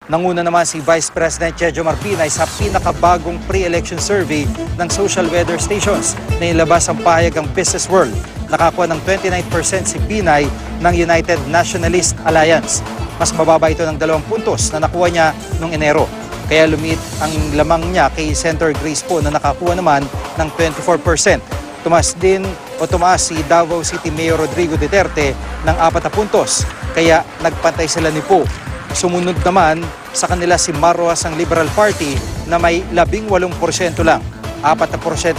Nanguna naman si Vice President Chejo Marpinay sa pinakabagong pre-election survey ng social weather stations na inilabas ang pahayag ang Business World. Nakakuha ng 29% si Binay ng United Nationalist Alliance. Mas mababa ito ng 2 puntos na nakuha niya noong Enero. Kaya lumit ang lamang niya kay Senator Grace Poe na nakakuha naman ng 24%. Tumaas si Davao City Mayor Rodrigo Duterte ng 4 puntos. Kaya nagpantay sila ni Poe. Sumunod naman sa kanila si Marroas ang Liberal Party na may 18% lang. 4%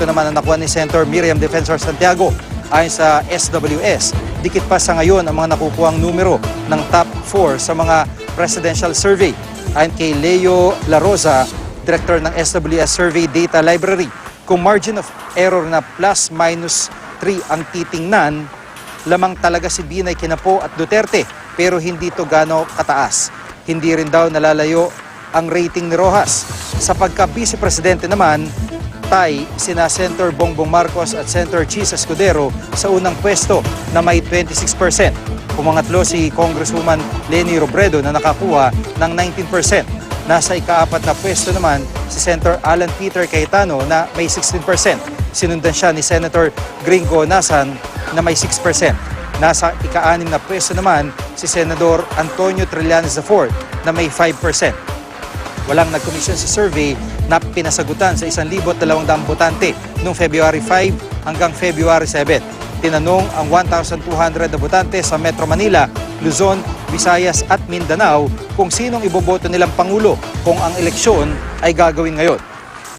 naman ang nakuha ni Senator Miriam Defensor Santiago. Ayon sa SWS, dikit pa sa ngayon ang mga nakukuhang numero ng top 4 sa mga presidential survey. Ayon kay Leo La Rosa, Director ng SWS Survey Data Library, kung margin of error na ±3 ang titingnan, lamang talaga si Binay kina Poe at Duterte pero hindi ito gano kataas. Hindi rin daw nalalayo ang rating ni Rojas. Sa pagka-vice presidente naman, sina Senator Bongbong Marcos at Senator Chis Escudero sa unang pwesto na may 26%. Pumangatlo si Congresswoman Leni Robredo na nakakuha ng 19%. Nasa ika-4 na pwesto naman si Senator Alan Peter Cayetano na may 16%. Sinundan siya ni Senator Gringo Nasan na may 6%. Nasa ika-6 na pwesto naman si Senador Antonio Trillanes IV na may 5%. Walang nagkomisyon sa survey na pinasagutan sa 1,200 botante noong February 5 hanggang February 7. Tinanong ang 1,200 na botante sa Metro Manila, Luzon, Visayas at Mindanao kung sinong iboboto nilang Pangulo kung ang eleksyon ay gagawin ngayon.